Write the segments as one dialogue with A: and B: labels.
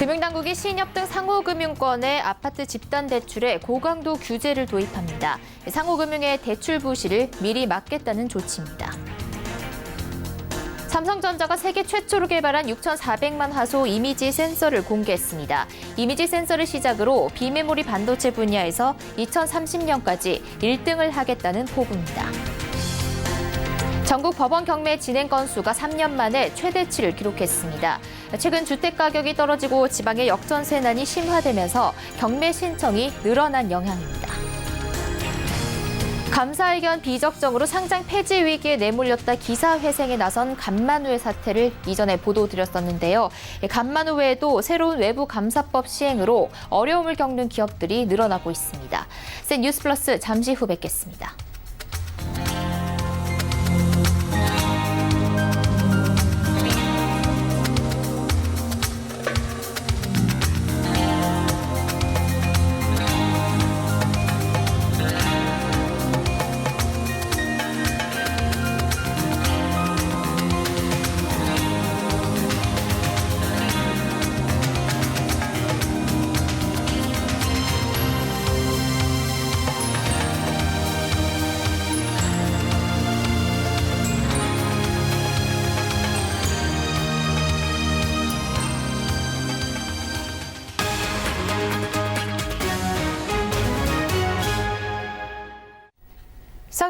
A: 금융당국이 신협 등 상호금융권의 아파트 집단대출에 고강도 규제를 도입합니다. 상호금융의 대출 부실을 미리 막겠다는 조치입니다. 삼성전자가 세계 최초로 개발한 6,400만 화소 이미지 센서를 공개했습니다. 이미지 센서를 시작으로 비메모리 반도체 분야에서 2030년까지 1등을 하겠다는 포부입니다. 전국 법원 경매 진행 건수가 3년 만에 최대치를 기록했습니다. 최근 주택 가격이 떨어지고 지방의 역전세난이 심화되면서 경매 신청이 늘어난 영향입니다. 감사의견 비적정으로 상장 폐지 위기에 내몰렸다 기사회생에 나선 간만우회 사태를 이전에 보도드렸었는데요. 간만우 외에도 새로운 외부 감사법 시행으로 어려움을 겪는 기업들이 늘어나고 있습니다. 센 뉴스 플러스 잠시 후 뵙겠습니다.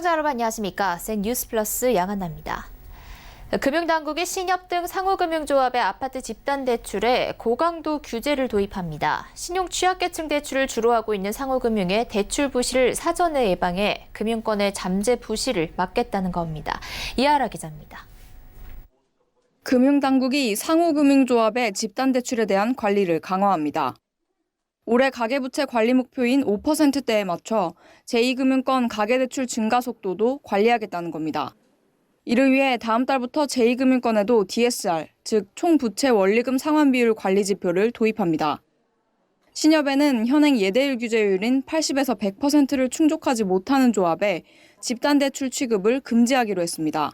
A: 시청자 여러분 안녕하십니까? 센 뉴스 플러스 양한나입니다. 금융당국이 신협 등 상호금융조합의 아파트 집단대출에 고강도 규제를 도입합니다. 신용 취약계층 대출을 주로 하고 있는 상호금융의 대출 부실을 사전에 예방해 금융권의 잠재 부실을 막겠다는 겁니다. 이하라 기자입니다.
B: 금융당국이 상호금융조합의 집단대출에 대한 관리를 강화합니다. 올해 가계부채 관리 목표인 5%대에 맞춰 제2금융권 가계대출 증가 속도도 관리하겠다는 겁니다. 이를 위해 다음 달부터 제2금융권에도 DSR, 즉 총부채 원리금 상환 비율 관리 지표를 도입합니다. 신협에는 현행 예대율 규제율인 80에서 100%를 충족하지 못하는 조합에 집단대출 취급을 금지하기로 했습니다.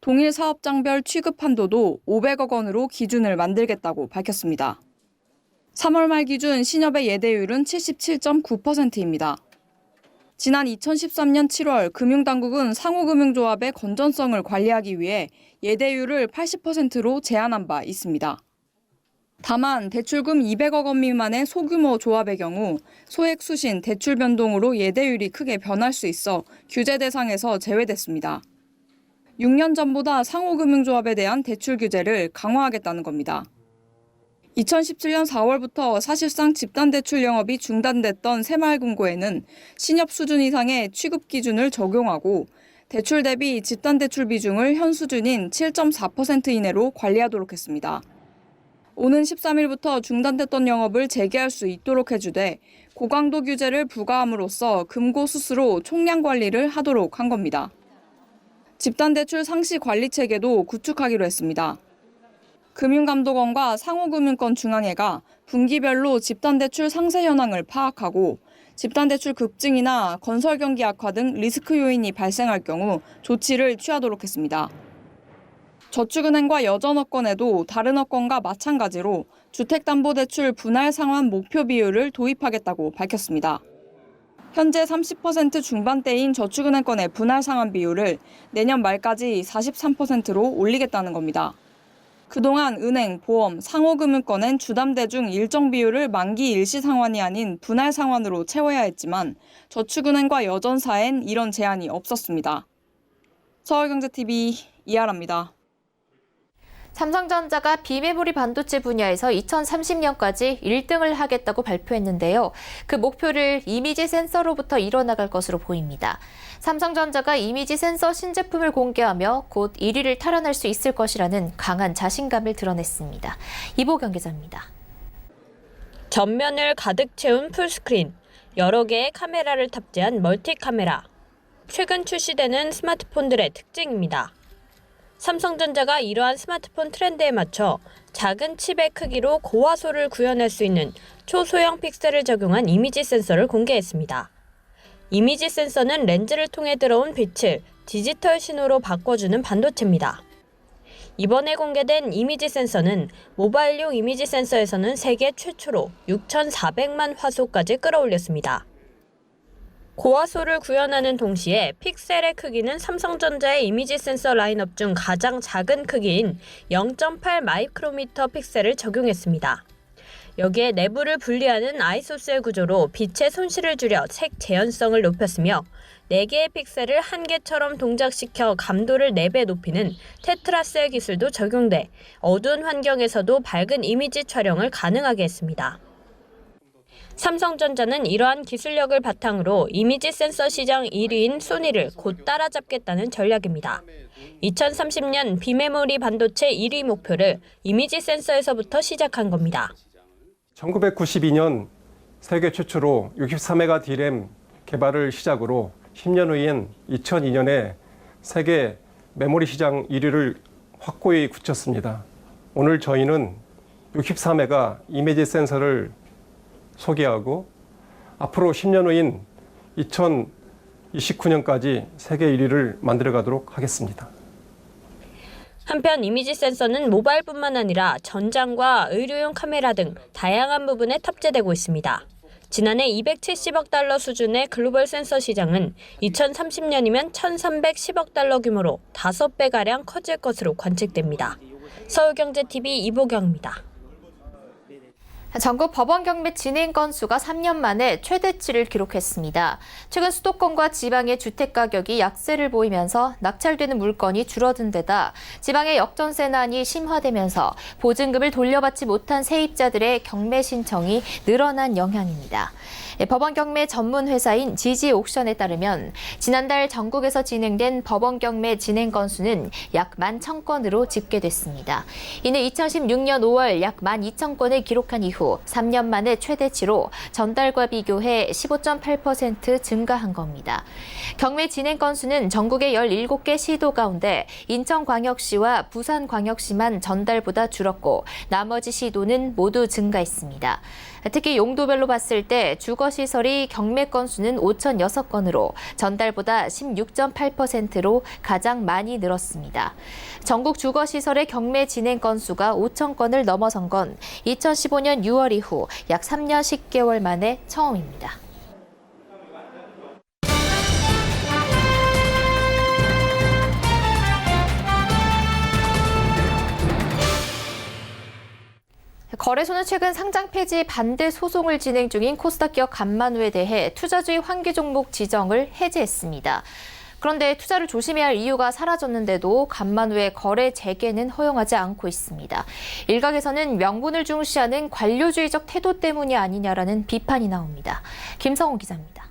B: 동일 사업장별 취급 한도도 500억 원으로 기준을 만들겠다고 밝혔습니다. 3월 말 기준 신협의 예대율은 77.9%입니다. 지난 2013년 7월 금융당국은 상호금융조합의 건전성을 관리하기 위해 예대율을 80%로 제한한 바 있습니다. 다만 대출금 200억 원 미만의 소규모 조합의 경우 소액 수신, 대출 변동으로 예대율이 크게 변할 수 있어 규제 대상에서 제외됐습니다. 6년 전보다 상호금융조합에 대한 대출 규제를 강화하겠다는 겁니다. 2017년 4월부터 사실상 집단대출 영업이 중단됐던 새마을금고에는 신협 수준 이상의 취급 기준을 적용하고 대출 대비 집단대출 비중을 현 수준인 7.4% 이내로 관리하도록 했습니다. 오는 13일부터 중단됐던 영업을 재개할 수 있도록 해주되 고강도 규제를 부과함으로써 금고 수수로 총량 관리를 하도록 한 겁니다. 집단대출 상시 관리 체계도 구축하기로 했습니다. 금융감독원과 상호금융권 중앙회가 분기별로 집단대출 상세 현황을 파악하고 집단대출 급증이나 건설 경기 악화 등 리스크 요인이 발생할 경우 조치를 취하도록 했습니다. 저축은행과 여전업권에도 다른 업권과 마찬가지로 주택담보대출 분할 상환 목표 비율을 도입하겠다고 밝혔습니다. 현재 30% 중반대인 저축은행권의 분할 상환 비율을 내년 말까지 43%로 올리겠다는 겁니다. 그동안 은행, 보험, 상호금융권엔 주담대 중 일정 비율을 만기 일시 상환이 아닌 분할 상환으로 채워야 했지만 저축은행과 여전사엔 이런 제한이 없었습니다. 서울경제TV 이하라입니다.
A: 삼성전자가 비메모리 반도체 분야에서 2030년까지 1등을 하겠다고 발표했는데요. 그 목표를 이미지 센서로부터 이뤄나갈 것으로 보입니다. 삼성전자가 이미지 센서 신제품을 공개하며 곧 1위를 탈환할 수 있을 것이라는 강한 자신감을 드러냈습니다. 이보경 기자입니다.
C: 전면을 가득 채운 풀스크린, 여러 개의 카메라를 탑재한 멀티 카메라. 최근 출시되는 스마트폰들의 특징입니다. 삼성전자가 이러한 스마트폰 트렌드에 맞춰 작은 칩의 크기로 고화소를 구현할 수 있는 초소형 픽셀을 적용한 이미지 센서를 공개했습니다. 이미지 센서는 렌즈를 통해 들어온 빛을 디지털 신호로 바꿔주는 반도체입니다. 이번에 공개된 이미지 센서는 모바일용 이미지 센서에서는 세계 최초로 6,400만 화소까지 끌어올렸습니다. 고화소를 구현하는 동시에 픽셀의 크기는 삼성전자의 이미지 센서 라인업 중 가장 작은 크기인 0.8 마이크로미터 픽셀을 적용했습니다. 여기에 내부를 분리하는 아이소셀 구조로 빛의 손실을 줄여 색 재현성을 높였으며 4개의 픽셀을 한 개처럼 동작시켜 감도를 4배 높이는 테트라셀 기술도 적용돼 어두운 환경에서도 밝은 이미지 촬영을 가능하게 했습니다. 삼성전자는 이러한 기술력을 바탕으로 이미지 센서 시장 1위인 소니를 곧 따라잡겠다는 전략입니다. 2030년 비메모리 반도체 1위 목표를 이미지 센서에서부터 시작한 겁니다.
D: 1992년 세계 최초로 63메가 D램 개발을 시작으로 10년 후인 2002년에 세계 메모리 시장 1위를 확고히 굳혔습니다. 오늘 저희는 64메가 이미지 센서를 소개하고 앞으로 10년 후인 2029년까지 세계 1위를 만들어가도록 하겠습니다.
C: 한편 이미지 센서는 모바일뿐만 아니라 전장과 의료용 카메라 등 다양한 부분에 탑재되고 있습니다. 지난해 270억 달러 수준의 글로벌 센서 시장은 2030년이면 1,310억 달러 규모로 5배가량 커질 것으로 관측됩니다. 서울경제TV 이보경입니다.
A: 전국 법원 경매 진행 건수가 3년 만에 최대치를 기록했습니다. 최근 수도권과 지방의 주택 가격이 약세를 보이면서 낙찰되는 물건이 줄어든 데다 지방의 역전세난이 심화되면서 보증금을 돌려받지 못한 세입자들의 경매 신청이 늘어난 영향입니다. 법원 경매 전문 회사인 지지옥션에 따르면 지난달 전국에서 진행된 법원 경매 진행 건수는 약 11,000건으로 집계됐습니다. 이는 2016년 5월 약 12,000건을 기록한 이후 3년 만에 최대치로 전달과 비교해 15.8% 증가한 겁니다. 경매 진행 건수는 전국의 17개 시도 가운데 인천광역시와 부산광역시만 전달보다 줄었고 나머지 시도는 모두 증가했습니다. 특히 용도별로 봤을 때 주거시설이 경매 건수는 5,006건으로 전달보다 16.8%로 가장 많이 늘었습니다. 전국 주거시설의 경매 진행 건수가 5,000건을 넘어선 건 2015년 6월 이후 약 3년 10개월 만에 처음입니다. 거래소는 최근 상장 폐지 반대 소송을 진행 중인 코스닥 기업 간만우에 대해 투자주의 환기 종목 지정을 해제했습니다. 그런데 투자를 조심해야 할 이유가 사라졌는데도 간만우의 거래 재개는 허용하지 않고 있습니다. 일각에서는 명분을 중시하는 관료주의적 태도 때문이 아니냐라는 비판이 나옵니다. 김성훈 기자입니다.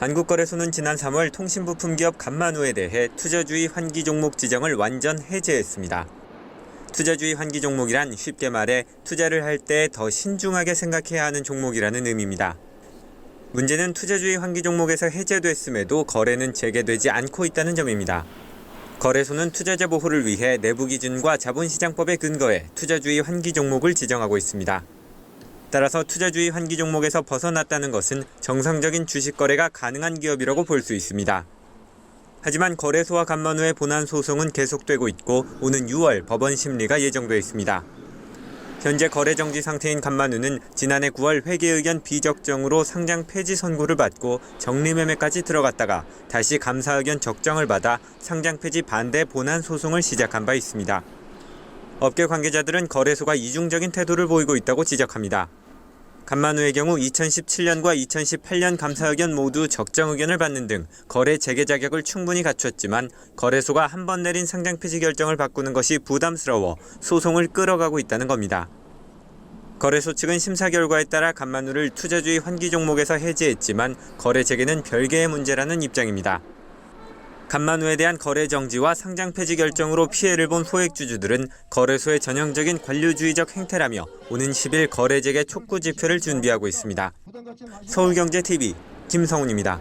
E: 한국거래소는 지난 3월 통신부품 기업 간만우에 대해 투자주의 환기 종목 지정을 완전 해제했습니다. 투자주의 환기 종목이란 쉽게 말해 투자를 할 때 더 신중하게 생각해야 하는 종목이라는 의미입니다. 문제는 투자주의 환기 종목에서 해제됐음에도 거래는 재개되지 않고 있다는 점입니다. 거래소는 투자자 보호를 위해 내부 기준과 자본시장법에 근거해 투자주의 환기 종목을 지정하고 있습니다. 따라서 투자주의 환기 종목에서 벗어났다는 것은 정상적인 주식 거래가 가능한 기업이라고 볼 수 있습니다. 하지만 거래소와 간만우의 본안 소송은 계속되고 있고 오는 6월 법원 심리가 예정돼 있습니다. 현재 거래 정지 상태인 간만우는 지난해 9월 회계 의견 비적정으로 상장 폐지 선고를 받고 정리매매까지 들어갔다가 다시 감사 의견 적정을 받아 상장 폐지 반대 본안 소송을 시작한 바 있습니다. 업계 관계자들은 거래소가 이중적인 태도를 보이고 있다고 지적합니다. 간만우의 경우 2017년과 2018년 감사 의견 모두 적정 의견을 받는 등 거래 재개 자격을 충분히 갖췄지만 거래소가 한 번 내린 상장 폐지 결정을 바꾸는 것이 부담스러워 소송을 끌어가고 있다는 겁니다. 거래소 측은 심사 결과에 따라 간만우를 투자주의 환기 종목에서 해제했지만 거래 재개는 별개의 문제라는 입장입니다. 간만우에 대한 거래 정지와 상장 폐지 결정으로 피해를 본 소액주주들은 거래소의 전형적인 관료주의적 행태라며 오는 10일 거래 재개 촉구 집회를 준비하고 있습니다. 서울경제TV 김성훈입니다.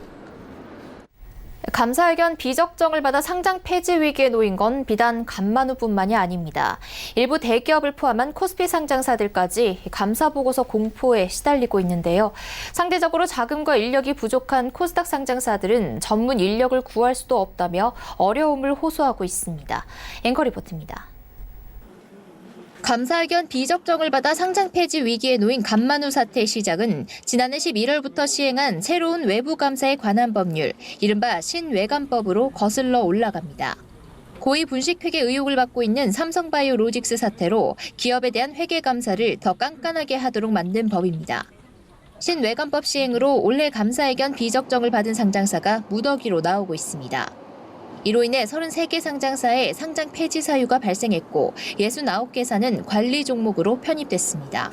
A: 감사의견 비적정을 받아 상장 폐지 위기에 놓인 건 비단 간만우뿐만이 아닙니다. 일부 대기업을 포함한 코스피 상장사들까지 감사보고서 공포에 시달리고 있는데요. 상대적으로 자금과 인력이 부족한 코스닥 상장사들은 전문 인력을 구할 수도 없다며 어려움을 호소하고 있습니다. 앵커 리포트입니다. 감사의견 비적정을 받아 상장 폐지 위기에 놓인 간만우 사태의 시작은 지난해 11월부터 시행한 새로운 외부 감사에 관한 법률, 이른바 신외감법으로 거슬러 올라갑니다. 고의 분식회계 의혹을 받고 있는 삼성바이오로직스 사태로 기업에 대한 회계 감사를 더 깐깐하게 하도록 만든 법입니다. 신외감법 시행으로 올해 감사의견 비적정을 받은 상장사가 무더기로 나오고 있습니다. 이로 인해 33개 상장사에 상장 폐지 사유가 발생했고 69개사는 관리 종목으로 편입됐습니다.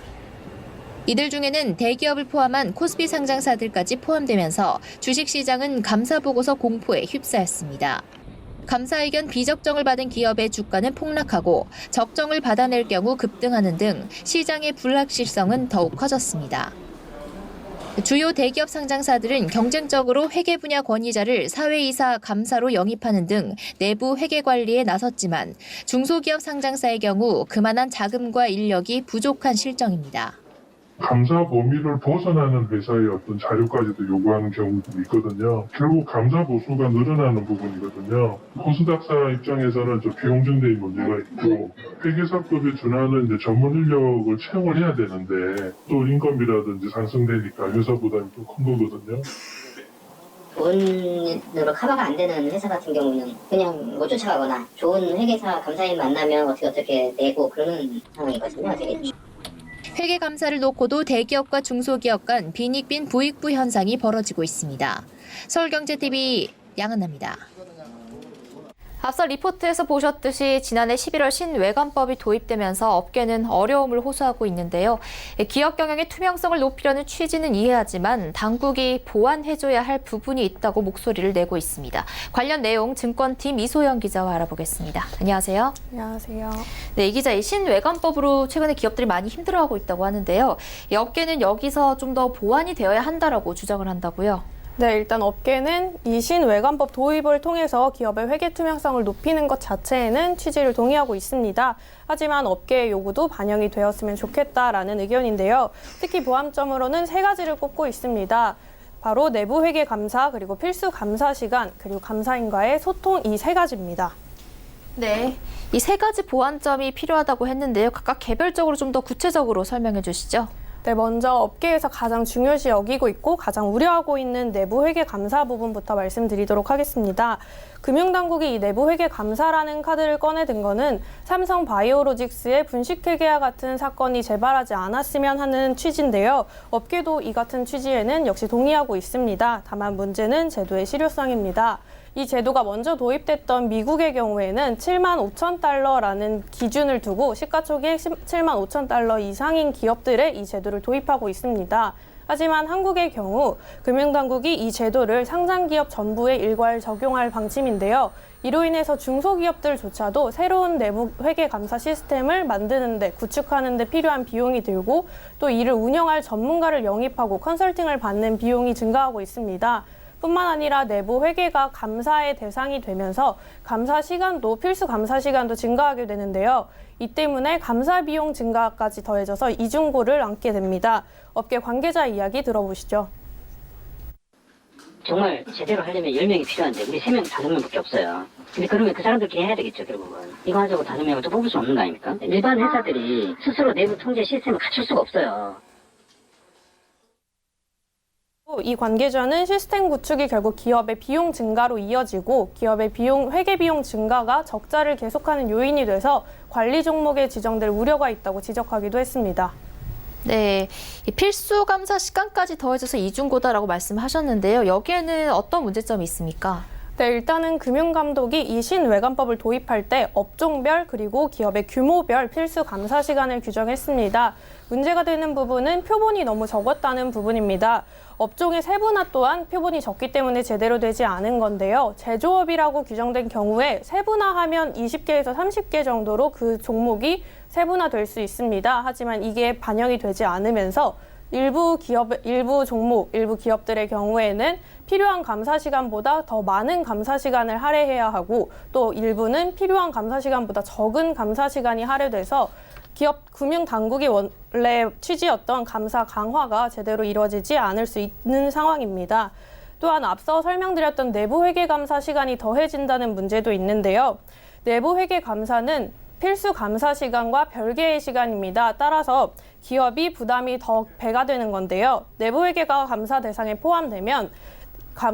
A: 이들 중에는 대기업을 포함한 코스피 상장사들까지 포함되면서 주식시장은 감사보고서 공포에 휩싸였습니다. 감사의견 비적정을 받은 기업의 주가는 폭락하고 적정을 받아낼 경우 급등하는 등 시장의 불확실성은 더욱 커졌습니다. 주요 대기업 상장사들은 경쟁적으로 회계 분야 권위자를 사회이사 감사로 영입하는 등 내부 회계 관리에 나섰지만 중소기업 상장사의 경우 그만한 자금과 인력이 부족한 실정입니다.
F: 감사 범위를 벗어나는 회사의 어떤 자료까지도 요구하는 경우도 있거든요. 결국 감사 보수가 늘어나는 부분이거든요. 코스닥사 입장에서는 저 비용 증대의 문제가 있고 회계사법에 준하는 이제 전문 인력을 채용을 해야 되는데 또 인건비라든지 상승되니까 회사 부담이 또 큰 거거든요.
G: 돈으로 커버가 안 되는 회사 같은 경우는 그냥 못 쫓아가거나 좋은 회계사 감사인 만나면 어떻게 내고 그러는 상황이거든요.
A: 회계 감사를 놓고도 대기업과 중소기업 간 빈익빈 부익부 현상이 벌어지고 있습니다. 서울경제TV 양은나입니다. 앞서 리포트에서 보셨듯이 지난해 11월 신외감법이 도입되면서 업계는 어려움을 호소하고 있는데요. 기업 경영의 투명성을 높이려는 취지는 이해하지만 당국이 보완해줘야 할 부분이 있다고 목소리를 내고 있습니다. 관련 내용 증권팀 이소영 기자와 알아보겠습니다. 안녕하세요.
H: 안녕하세요.
A: 네, 이 기자, 이 신외감법으로 최근에 기업들이 많이 힘들어하고 있다고 하는데요. 이 업계는 여기서 좀 더 보완이 되어야 한다라고 주장을 한다고요.
H: 네, 일단 업계는 이 신외감법 도입을 통해서 기업의 회계 투명성을 높이는 것 자체에는 취지를 동의하고 있습니다. 하지만 업계의 요구도 반영이 되었으면 좋겠다라는 의견인데요. 특히 보완점으로는 3가지를 꼽고 있습니다. 바로 내부 회계 감사, 그리고 필수 감사 시간, 그리고 감사인과의 소통, 이 3가지입니다.
A: 네, 이 3가지 보완점이 필요하다고 했는데요. 각각 개별적으로 좀 더 구체적으로 설명해 주시죠.
H: 네, 먼저 업계에서 가장 중요시 여기고 있고 가장 우려하고 있는 내부 회계 감사 부분부터 말씀드리도록 하겠습니다. 금융당국이 이 내부 회계 감사라는 카드를 꺼내든 거는 삼성 바이오로직스의 분식회계와 같은 사건이 재발하지 않았으면 하는 취지인데요. 업계도 이 같은 취지에는 역시 동의하고 있습니다. 다만 문제는 제도의 실효성입니다. 이 제도가 먼저 도입됐던 미국의 경우에는 75,000달러라는 기준을 두고 시가총액 75,000달러 이상인 기업들에 이 제도를 도입하고 있습니다. 하지만 한국의 경우 금융당국이 이 제도를 상장기업 전부에 일괄 적용할 방침인데요. 이로 인해서 중소기업들조차도 새로운 내부 회계 감사 시스템을 만드는 데, 구축하는 데 필요한 비용이 들고 또 이를 운영할 전문가를 영입하고 컨설팅을 받는 비용이 증가하고 있습니다. 뿐만 아니라 내부 회계가 감사의 대상이 되면서 감사 시간도 필수 감사 시간도 증가하게 되는데요. 이 때문에 감사 비용 증가까지 더해져서 이중고를 안게 됩니다. 업계 관계자 이야기 들어보시죠.
I: 정말 제대로 하려면 10명이 필요한데 우리 3명, 5명밖에 없어요. 근데 그러면 그 사람들끼리 해야 되겠죠, 결국은. 이거 하자고 5명을 또 뽑을 수 없는 거 아닙니까? 일반 회사들이 스스로 내부 통제 시스템을 갖출 수가 없어요.
H: 이 관계자는 시스템 구축이 결국 기업의 비용 증가로 이어지고 기업의 회계 비용 증가가 적자를 계속하는 요인이 돼서 관리 종목에 지정될 우려가 있다고 지적하기도 했습니다.
A: 네, 이 필수 감사 시간까지 더해져서 이중고다라고 말씀하셨는데요. 여기에는 어떤 문제점이 있습니까?
H: 네, 일단은 금융감독이 이 신외감법을 도입할 때 업종별 그리고 기업의 규모별 필수 감사 시간을 규정했습니다. 문제가 되는 부분은 표본이 너무 적었다는 부분입니다. 업종의 세분화 또한 표본이 적기 때문에 제대로 되지 않은 건데요. 제조업이라고 규정된 경우에 세분화하면 20개에서 30개 정도로 그 종목이 세분화될 수 있습니다. 하지만 이게 반영이 되지 않으면서 일부 종목, 일부 기업들의 경우에는 필요한 감사 시간보다 더 많은 감사 시간을 할애해야 하고 또 일부는 필요한 감사 시간보다 적은 감사 시간이 할애돼서 기업 금융당국이 원래 취지였던 감사 강화가 제대로 이루어지지 않을 수 있는 상황입니다. 또한 앞서 설명드렸던 내부 회계 감사 시간이 더해진다는 문제도 있는데요. 내부 회계 감사는 필수 감사 시간과 별개의 시간입니다. 따라서 기업이 부담이 더 배가 되는 건데요. 내부 회계가 감사 대상에 포함되면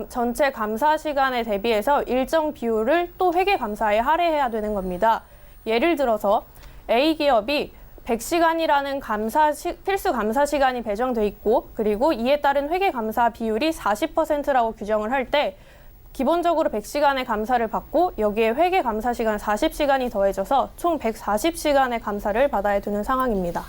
H: 전체 감사 시간에 대비해서 일정 비율을 또 회계 감사에 할애해야 되는 겁니다. 예를 들어서 A 기업이 100시간이라는 필수 감사 시간이 배정돼 있고 그리고 이에 따른 회계 감사 비율이 40%라고 규정을 할 때 기본적으로 100시간의 감사를 받고 여기에 회계 감사 시간 40시간이 더해져서 총 140시간의 감사를 받아야 되는 상황입니다.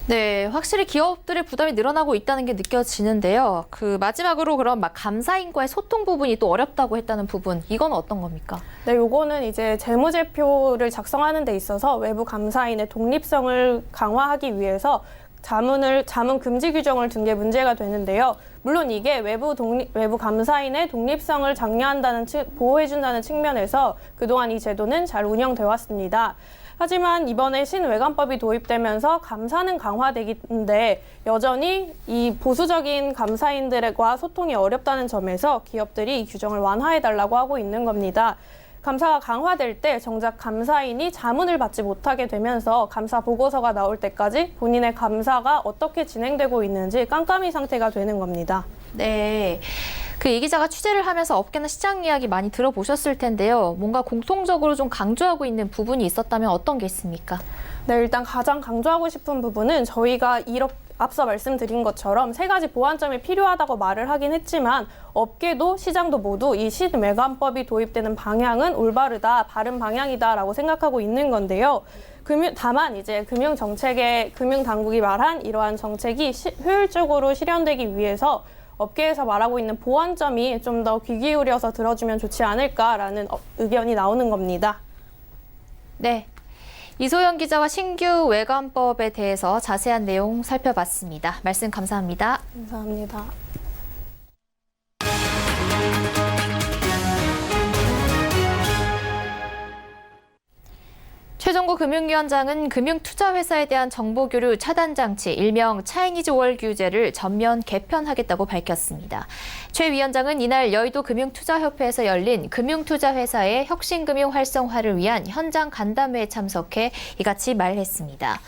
A: 네, 확실히 기업들의 부담이 늘어나고 있다는 게 느껴지는데요. 마지막으로 그럼 감사인과의 소통 부분이 또 어렵다고 했다는 부분, 이건 어떤 겁니까?
H: 네, 요거는 이제 재무제표를 작성하는 데 있어서 외부 감사인의 독립성을 강화하기 위해서 자문 금지 규정을 둔 게 문제가 되는데요. 물론 이게 외부 감사인의 독립성을 보호해준다는 측면에서 그동안 이 제도는 잘 운영되어 왔습니다. 하지만 이번에 신외관법이 도입되면서 감사는 강화되긴데 여전히 이 보수적인 감사인들과 소통이 어렵다는 점에서 기업들이 이 규정을 완화해달라고 하고 있는 겁니다. 감사가 강화될 때 정작 감사인이 자문을 받지 못하게 되면서 감사 보고서가 나올 때까지 본인의 감사가 어떻게 진행되고 있는지 깜깜이 상태가 되는 겁니다.
A: 네. 이 기자가 취재를 하면서 업계나 시장 이야기 많이 들어보셨을 텐데요. 뭔가 공통적으로 좀 강조하고 있는 부분이 있었다면 어떤 게 있습니까?
H: 네, 일단 가장 강조하고 싶은 부분은 저희가 앞서 말씀드린 것처럼 3가지 보완점이 필요하다고 말을 하긴 했지만 업계도 시장도 모두 이 신외관법이 도입되는 방향은 올바르다, 바른 방향이다라고 생각하고 있는 건데요. 다만 이제 금융당국이 말한 이러한 정책이 효율적으로 실현되기 위해서 업계에서 말하고 있는 보완점이 좀 더 귀 기울여서 들어주면 좋지 않을까라는 의견이 나오는 겁니다.
A: 네. 이소영 기자와 신규 외관법에 대해서 자세한 내용 살펴봤습니다. 말씀 감사합니다.
H: 감사합니다.
A: 최종구 금융위원장은 금융투자회사에 대한 정보교류 차단 장치, 일명 차이니즈 월 규제를 전면 개편하겠다고 밝혔습니다. 최 위원장은 이날 여의도 금융투자협회에서 열린 금융투자회사의 혁신금융 활성화를 위한 현장 간담회에 참석해 이같이 말했습니다.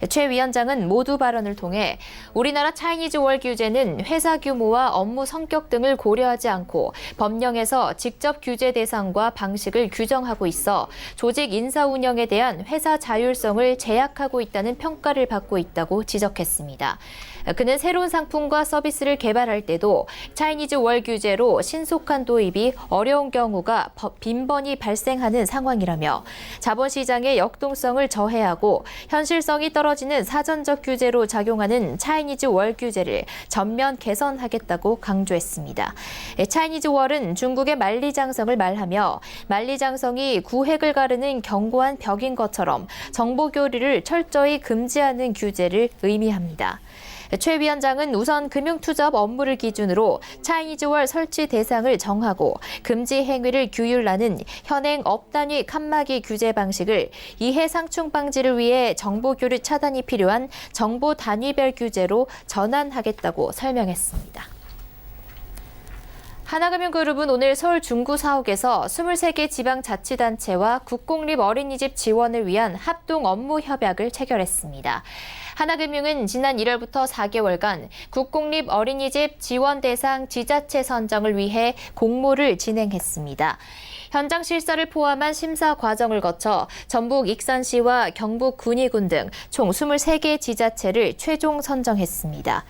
A: 최 위원장은 모두 발언을 통해 우리나라 차이니즈 월 규제는 회사 규모와 업무 성격 등을 고려하지 않고 법령에서 직접 규제 대상과 방식을 규정하고 있어 조직 인사 운영에 대한 회사 자율성을 제약하고 있다는 평가를 받고 있다고 지적했습니다. 그는 새로운 상품과 서비스를 개발할 때도 차이니즈 월 규제로 신속한 도입이 어려운 경우가 빈번히 발생하는 상황이라며 자본시장의 역동성을 저해하고 현실성이 떨어지는 사전적 규제로 작용하는 차이니즈 월 규제를 전면 개선하겠다고 강조했습니다. 차이니즈 월은 중국의 만리장성을 말하며 만리장성이 구획을 가르는 견고한 벽인 것처럼 정보 교류를 철저히 금지하는 규제를 의미합니다. 최 위원장은 우선 금융투자업 업무를 기준으로 차이니즈월 설치 대상을 정하고 금지 행위를 규율하는 현행 업단위 칸막이 규제 방식을 이해 상충 방지를 위해 정보 교류 차단이 필요한 정보 단위별 규제로 전환하겠다고 설명했습니다. 하나금융그룹은 오늘 서울 중구 사옥에서 23개 지방자치단체와 국공립 어린이집 지원을 위한 합동 업무 협약을 체결했습니다. 하나금융은 지난 1월부터 4개월간 국공립 어린이집 지원 대상 지자체 선정을 위해 공모를 진행했습니다. 현장 실사를 포함한 심사 과정을 거쳐 전북 익산시와 경북 군위군 등 총 23개 지자체를 최종 선정했습니다.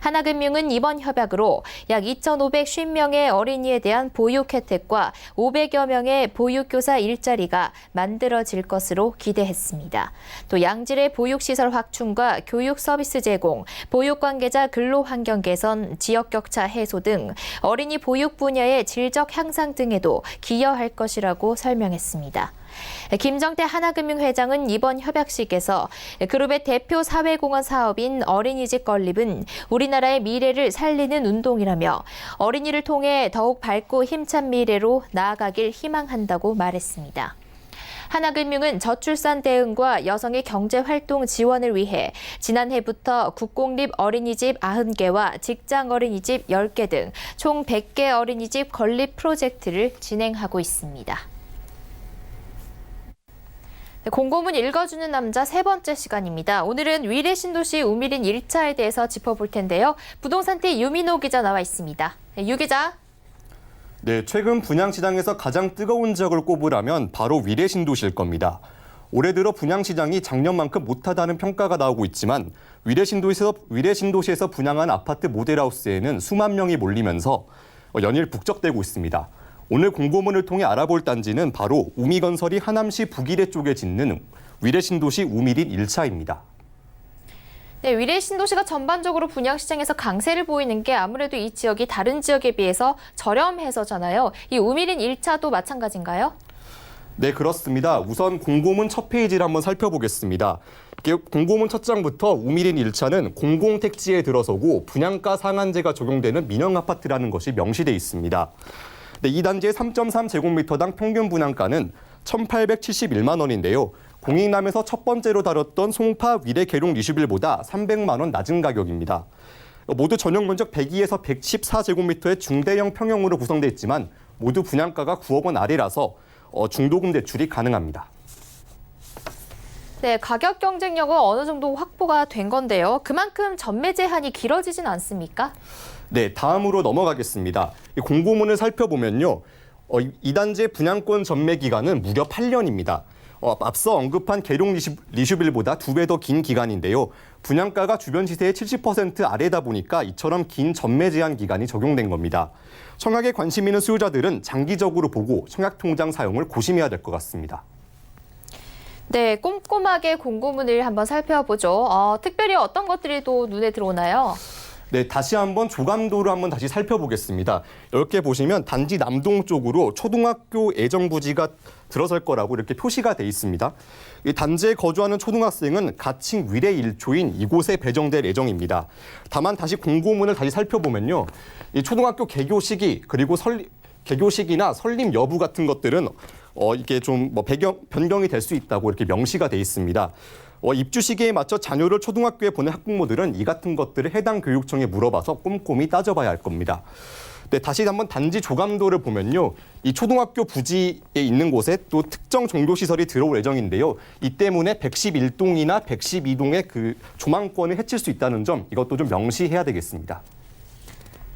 A: 하나금융은 이번 협약으로 약 2,550명의 어린이에 대한 보육 혜택과 500여 명의 보육교사 일자리가 만들어질 것으로 기대했습니다. 또 양질의 보육시설 확충과 교육 서비스 제공, 보육 관계자 근로 환경 개선, 지역 격차 해소 등 어린이 보육 분야의 질적 향상 등에도 기여할 것이라고 설명했습니다. 김정태 하나금융회장은 이번 협약식에서 그룹의 대표 사회공헌 사업인 어린이집 건립은 우리나라의 미래를 살리는 운동이라며 어린이를 통해 더욱 밝고 힘찬 미래로 나아가길 희망한다고 말했습니다. 하나금융은 저출산 대응과 여성의 경제활동 지원을 위해 지난해부터 국공립 어린이집 90개와 직장 어린이집 10개 등 총 100개 어린이집 건립 프로젝트를 진행하고 있습니다. 공고문 읽어주는 남자 세 번째 시간입니다. 오늘은 위례 신도시 우미린 1차에 대해서 짚어볼 텐데요. 부동산티 유민호 기자 나와 있습니다. 유 기자.
J: 네, 최근 분양시장에서 가장 뜨거운 지역을 꼽으라면 바로 위례 신도시일 겁니다. 올해 들어 분양시장이 작년만큼 못하다는 평가가 나오고 있지만 위례 신도시에서 분양한 아파트 모델하우스에는 수만 명이 몰리면서 연일 북적대고 있습니다. 오늘 공고문을 통해 알아볼 단지는 바로 우미건설이 하남시 북위례 쪽에 짓는 위례 신도시 우미린 1차입니다.
A: 네, 위례 신도시가 전반적으로 분양시장에서 강세를 보이는 게 아무래도 이 지역이 다른 지역에 비해서 저렴해서잖아요. 이 우미린 1차도 마찬가지인가요?
J: 네, 그렇습니다. 우선 공고문 첫 페이지를 한번 살펴보겠습니다. 공고문 첫 장부터 우미린 1차는 공공택지에 들어서고 분양가 상한제가 적용되는 민영아파트라는 것이 명시돼 있습니다. 네, 이 단지의 3.3제곱미터당 평균 분양가는 1,871만 원인데요. 공익남에서 첫 번째로 다뤘던 송파 위례 계룡 리슈빌보다 300만 원 낮은 가격입니다. 모두 전용 면적 102에서 114제곱미터의 중대형 평형으로 구성되어 있지만 모두 분양가가 9억 원 아래라서 중도금 대출이 가능합니다.
A: 네, 가격 경쟁력은 어느 정도 확보가 된 건데요. 그만큼 전매 제한이 길어지진 않습니까?
J: 네, 다음으로 넘어가겠습니다. 이 공고문을 살펴보면요. 이 단지의 분양권 전매 기간은 무려 8년입니다. 앞서 언급한 계룡 리슈빌보다 2배 더 긴 기간인데요. 분양가가 주변 시세의 70% 아래다 보니까 이처럼 긴 전매 제한 기간이 적용된 겁니다. 청약에 관심 있는 수요자들은 장기적으로 보고 청약통장 사용을 고심해야 될 것 같습니다.
A: 네, 꼼꼼하게 공고문을 한번 살펴보죠. 특별히 어떤 것들이 또 눈에 들어오나요?
J: 네, 다시 한번 조감도를 한번 다시 살펴보겠습니다. 이렇게 보시면 단지 남동쪽으로 초등학교 예정부지가 들어설 거라고 이렇게 표시가 돼 있습니다. 이 단지에 거주하는 초등학생은 가칭 위례 1초인 이곳에 배정될 예정입니다. 다만 다시 공고문을 다시 살펴보면요. 이 초등학교 개교 시기 그리고 개교 시기나 설립 여부 같은 것들은 이게 좀 변경이 될 수 있다고 이렇게 명시가 돼 있습니다. 입주 시기에 맞춰 자녀를 초등학교에 보낸 학부모들은 이 같은 것들을 해당 교육청에 물어봐서 꼼꼼히 따져봐야 할 겁니다. 네, 다시 한번 단지 조감도를 보면요. 이 초등학교 부지에 있는 곳에 또 특정 종교시설이 들어올 예정인데요. 이 때문에 111동이나 112동의 그 조망권을 해칠 수 있다는 점 이것도 좀 명시해야 되겠습니다.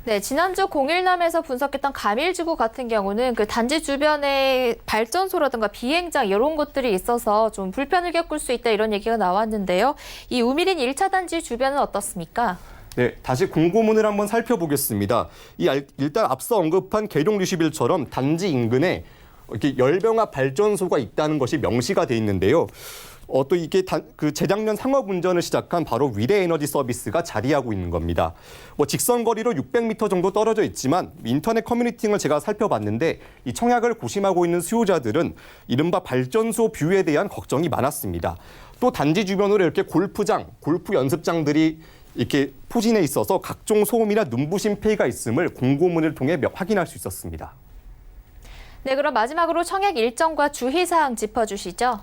A: 네, 지난주 0일남에서 분석했던 가밀지구 같은 경우는 그 단지 주변에 발전소라든가 비행장 이런 것들이 있어서 좀 불편을 겪을 수 있다 이런 얘기가 나왔는데요. 이 우미린 1차 단지 주변은 어떻습니까?
J: 네, 다시 공고문을 한번 살펴보겠습니다. 일단 앞서 언급한 계룡 리슈빌처럼 단지 인근에 이렇게 열병합 발전소가 있다는 것이 명시가 돼 있는데요. 또 이게 재작년 상업운전을 시작한 바로 위례 에너지 서비스가 자리하고 있는 겁니다. 직선 거리로 600m 정도 떨어져 있지만 인터넷 커뮤니팅을 제가 살펴봤는데 이 청약을 고심하고 있는 수요자들은 이른바 발전소 뷰에 대한 걱정이 많았습니다. 또 단지 주변으로 이렇게 골프장, 골프 연습장들이 이렇게 포진해 있어서 각종 소음이나 눈부신 폐해가 있음을 공고문을 통해 확인할 수 있었습니다.
A: 네, 그럼 마지막으로 청약 일정과 주의사항 짚어주시죠.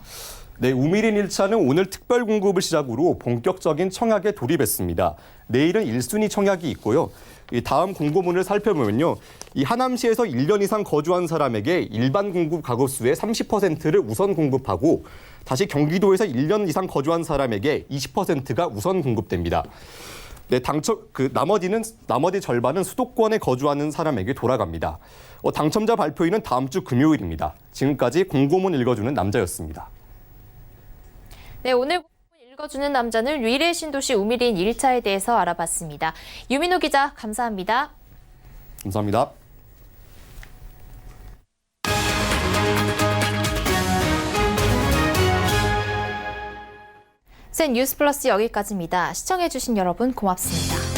J: 네, 우미린 1차는 오늘 특별 공급을 시작으로 본격적인 청약에 돌입했습니다. 내일은 1순위 청약이 있고요. 다음 공고문을 살펴보면요. 이 하남시에서 1년 이상 거주한 사람에게 일반 공급 가구수의 30%를 우선 공급하고 다시 경기도에서 1년 이상 거주한 사람에게 20%가 우선 공급됩니다. 네, 나머지 절반은 수도권에 거주하는 사람에게 돌아갑니다. 당첨자 발표일은 다음 주 금요일입니다. 지금까지 공고문 읽어주는 남자였습니다.
A: 네, 오늘 읽어주는 남자는 위례 신도시 우미린 1차에 대해서 알아봤습니다. 유민호 기자, 감사합니다.
J: 감사합니다.
A: 센 뉴스 플러스 여기까지입니다. 시청해주신 여러분 고맙습니다.